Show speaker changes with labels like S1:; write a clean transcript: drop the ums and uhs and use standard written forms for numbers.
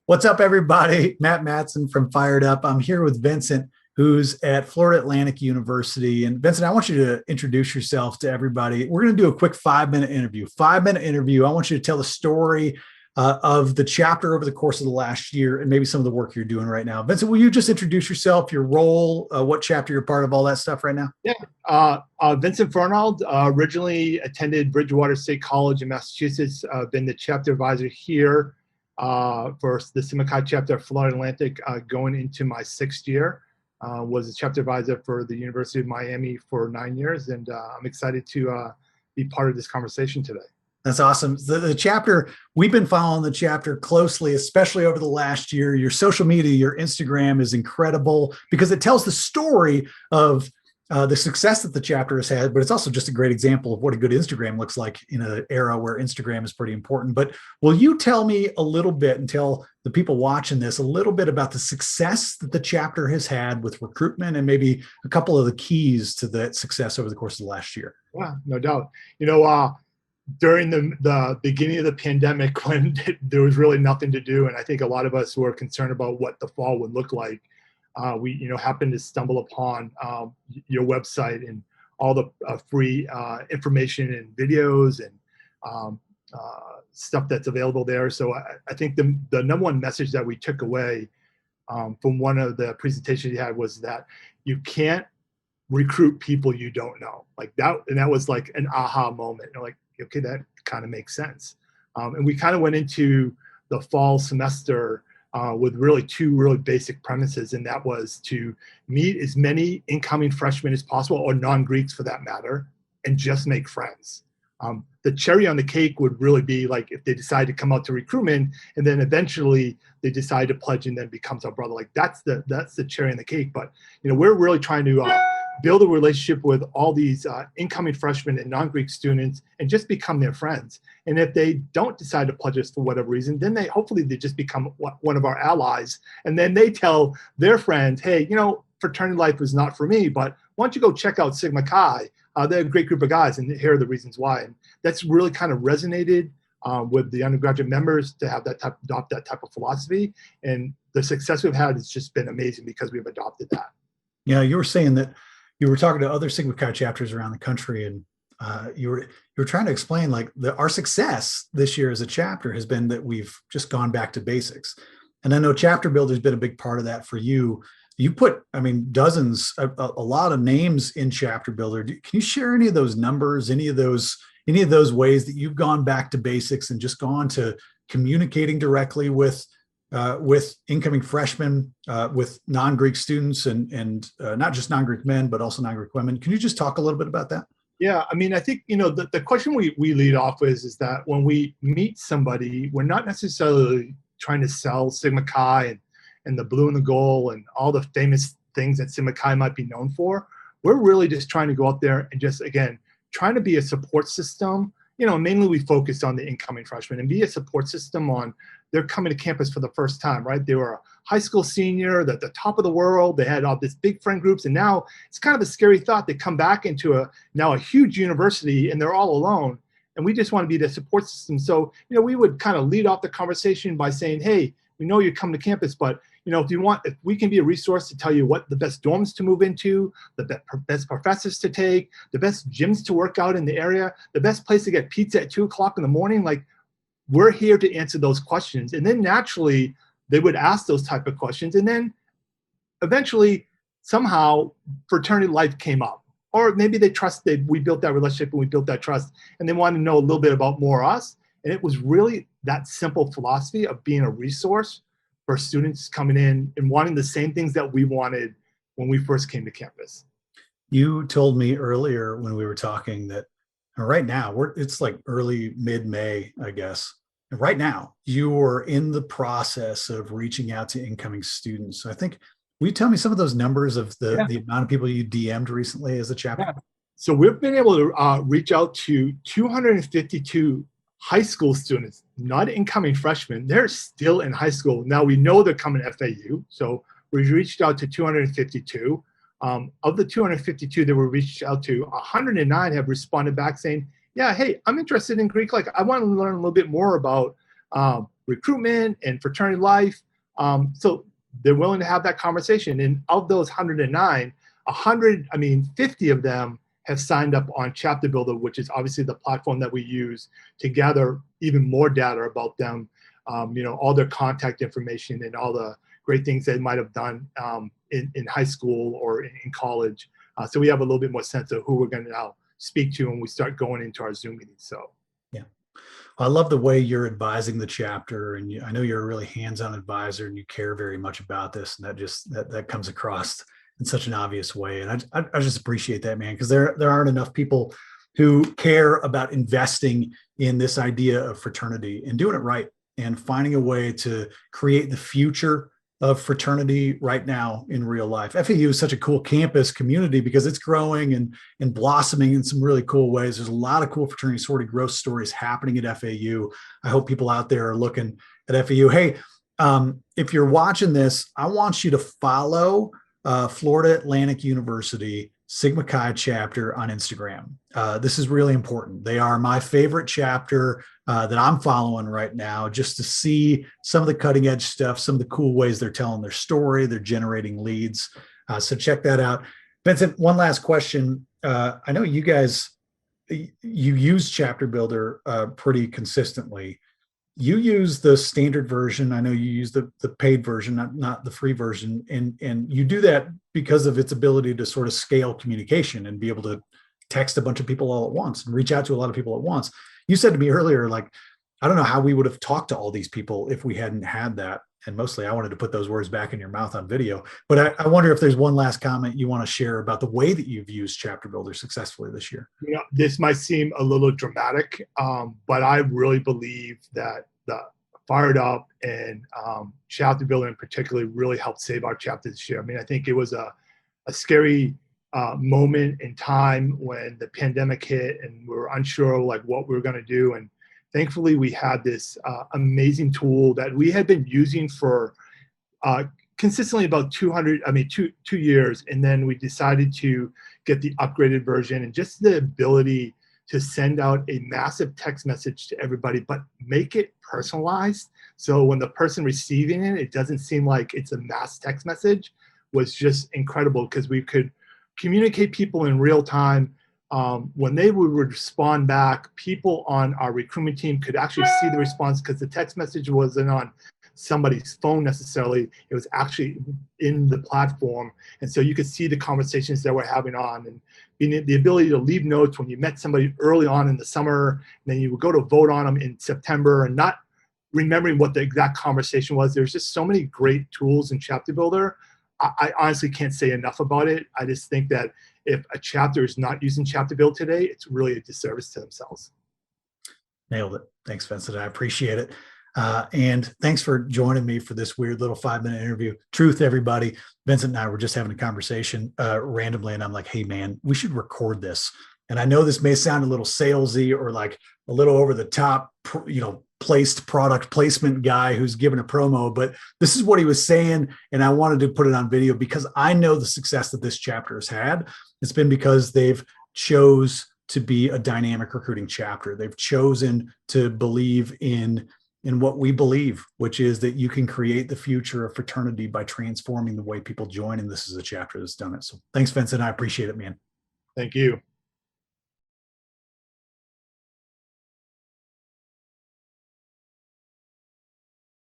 S1: What's up, everybody? Matt Matson from Fired Up. I'm here with Vincent, who's at Florida Atlantic University. And Vincent, I want you to introduce yourself to everybody. We're going to do a quick 5-minute interview. 5-minute interview. I want you to tell the story of the chapter over the course of the last year and maybe some of the work you're doing right now. Vincent, will you just introduce yourself, your role, what chapter you're part of, all that stuff right now?
S2: Yeah, Vincent Fernald, originally attended Bridgewater State College in Massachusetts. Been the chapter advisor here for the Sigma Chi chapter of Florida Atlantic, going into my 6th year. Was a chapter advisor for the University of Miami for 9 years, and I'm excited to be part of this conversation today.
S1: That's awesome. The chapter, we've been following the chapter closely, especially over the last year. Your social media, your Instagram is incredible because it tells the story of the success that the chapter has had, but it's also just a great example of what a good Instagram looks like in an era where Instagram is pretty important. But will you tell me a little bit and tell the people watching this a little bit about the success that the chapter has had with recruitment and maybe a couple of the keys to that success over the course of the last year?
S2: Yeah, no doubt. During the beginning of the pandemic, when there was really nothing to do, and I think a lot of us were concerned about what the fall would look like, we happened to stumble upon your website and all the free information and videos and stuff that's available there. So I think the number one message that we took away from one of the presentations you had was that you can't recruit people you don't know, like that. And that was like an aha moment. You're like, okay, that kind of makes sense. And we kind of went into the fall semester with really two really basic premises, and that was to meet as many incoming freshmen as possible, or non-Greeks for that matter, and just make friends. The cherry on the cake would really be like if they decide to come out to recruitment and then eventually they decide to pledge and then becomes our brother. Like that's the cherry on the cake. But we're really trying to build a relationship with all these incoming freshmen and non-Greek students and just become their friends. And if they don't decide to pledge us for whatever reason, then hopefully they just become one of our allies. And then they tell their friends, hey, fraternity life is not for me, but why don't you go check out Sigma Chi? They're a great group of guys, and here are the reasons why. And that's really kind of resonated with the undergraduate members to have adopt that type of philosophy. And the success we've had has just been amazing because we've adopted that.
S1: Yeah, you were saying that you were talking to other Sigma Chi chapters around the country, and you were trying to explain like our success this year as a chapter has been that we've just gone back to basics. And I know Chapter Builder's been a big part of that for you. You put, dozens, a lot of names in Chapter Builder. Can you share any of those numbers, any of those ways that you've gone back to basics and just gone to communicating directly with incoming freshmen, with non-Greek students and not just non-Greek men, but also non-Greek women? Can you just talk a little bit about that?
S2: Yeah, I think, the question we lead off with is that when we meet somebody, we're not necessarily trying to sell Sigma Chi and the blue and the gold and all the famous things that Sigma Chi might be known for. We're really just trying to go out there and just, again, trying to be a support system. Mainly we focus on the incoming freshmen and be a support system on they're coming to campus for the first time, right? They were a high school senior, at the top of the world. They had all these big friend groups, and now it's kind of a scary thought. They come back into now a huge university and they're all alone. And we just want to be the support system. So, we would kind of lead off the conversation by saying, hey, we know you're coming to campus, but if we can be a resource to tell you what the best dorms to move into, the best professors to take, the best gyms to work out in the area, the best place to get pizza at 2:00 in the morning, like we're here to answer those questions. And then naturally they would ask those type of questions. And then eventually somehow fraternity life came up, or maybe we built that relationship and we built that trust and they wanted to know a little bit about more us. And it was really that simple philosophy of being a resource for students coming in and wanting the same things that we wanted when we first came to campus.
S1: You told me earlier when we were talking that right now it's like early mid-May, I guess. And right now you are in the process of reaching out to incoming students. I think, will you tell me some of those numbers of the amount of people you DM'd recently as a chapter?
S2: Yeah. So we've been able to reach out to 252 high school students, not incoming freshmen. They're still in high school. Now we know they're coming to FAU. So we've reached out to 252. Of the 252 that were reached out to, 109 have responded back saying, yeah, hey, I'm interested in Greek. Like, I want to learn a little bit more about recruitment and fraternity life. So they're willing to have that conversation. And of those 109, 50 of them have signed up on Chapter Builder, which is obviously the platform that we use to gather even more data about them, all their contact information and all the great things they might have done in high school or in college. So we have a little bit more sense of who we're going to now speak to when we start going into our Zoom meetings. So.
S1: Yeah. I love the way you're advising the chapter, and I know you're a really hands-on advisor and you care very much about this, and that comes across in such an obvious way. And I just appreciate that, man, because there aren't enough people who care about investing in this idea of fraternity and doing it right and finding a way to create the future of fraternity right now in real life. FAU is such a cool campus community because it's growing and blossoming in some really cool ways. There's a lot of cool fraternity sorority growth stories happening at FAU. I hope people out there are looking at FAU. Hey, if you're watching this, I want you to follow Florida Atlantic University Sigma Chi chapter on Instagram. This is really important. They are my favorite chapter that I'm following right now, just to see some of the cutting edge stuff, some of the cool ways they're telling their story, they're generating leads. So check that out. Vincent, one last question. I know you guys, you use Chapter Builder pretty consistently. You use the standard version. I know you use the paid version, not the free version. And you do that because of its ability to sort of scale communication and be able to text a bunch of people all at once and reach out to a lot of people at once. You said to me earlier, like, I don't know how we would have talked to all these people if we hadn't had that. And mostly I wanted to put those words back in your mouth on video. But I wonder if there's one last comment you want to share about the way that you've used Chapter Builder successfully this year.
S2: This might seem a little dramatic, but I really believe that the Fired Up and Chapter Builder in particular really helped save our chapter this year. I mean, I think it was a scary moment in time when the pandemic hit and we were unsure like what we were going to do. And thankfully we had this amazing tool that we had been using for consistently about 2 years. And then we decided to get the upgraded version, and just the ability to send out a massive text message to everybody, but make it personalized. So when the person receiving it, it doesn't seem like it's a mass text message, was just incredible, because we could communicate people in real time. When they would respond back, people on our recruitment team could actually see the response, because the text message wasn't on somebody's phone necessarily. It was actually in the platform. And so you could see the conversations that we're having on, and the ability to leave notes when you met somebody early on in the summer, and then you would go to vote on them in September and not remembering what the exact conversation was. There's just so many great tools in Chapter Builder. I honestly can't say enough about it. I just think that if a chapter is not using Chapter Builder today, it's really a disservice to themselves.
S1: Nailed it. Thanks, Vincent. I appreciate it. And thanks for joining me for this weird little 5-minute interview. Truth, everybody, Vincent and I were just having a conversation randomly, and I'm like, hey, man, we should record this. And I know this may sound a little salesy or like a little over the top, placed product placement guy who's giving a promo, but this is what he was saying. And I wanted to put it on video because I know the success that this chapter has had. It's been because they've chose to be a dynamic recruiting chapter. They've chosen to believe in what we believe, which is that you can create the future of fraternity by transforming the way people join. And this is a chapter that's done it. So thanks, Vincent. I appreciate it, man.
S2: Thank you.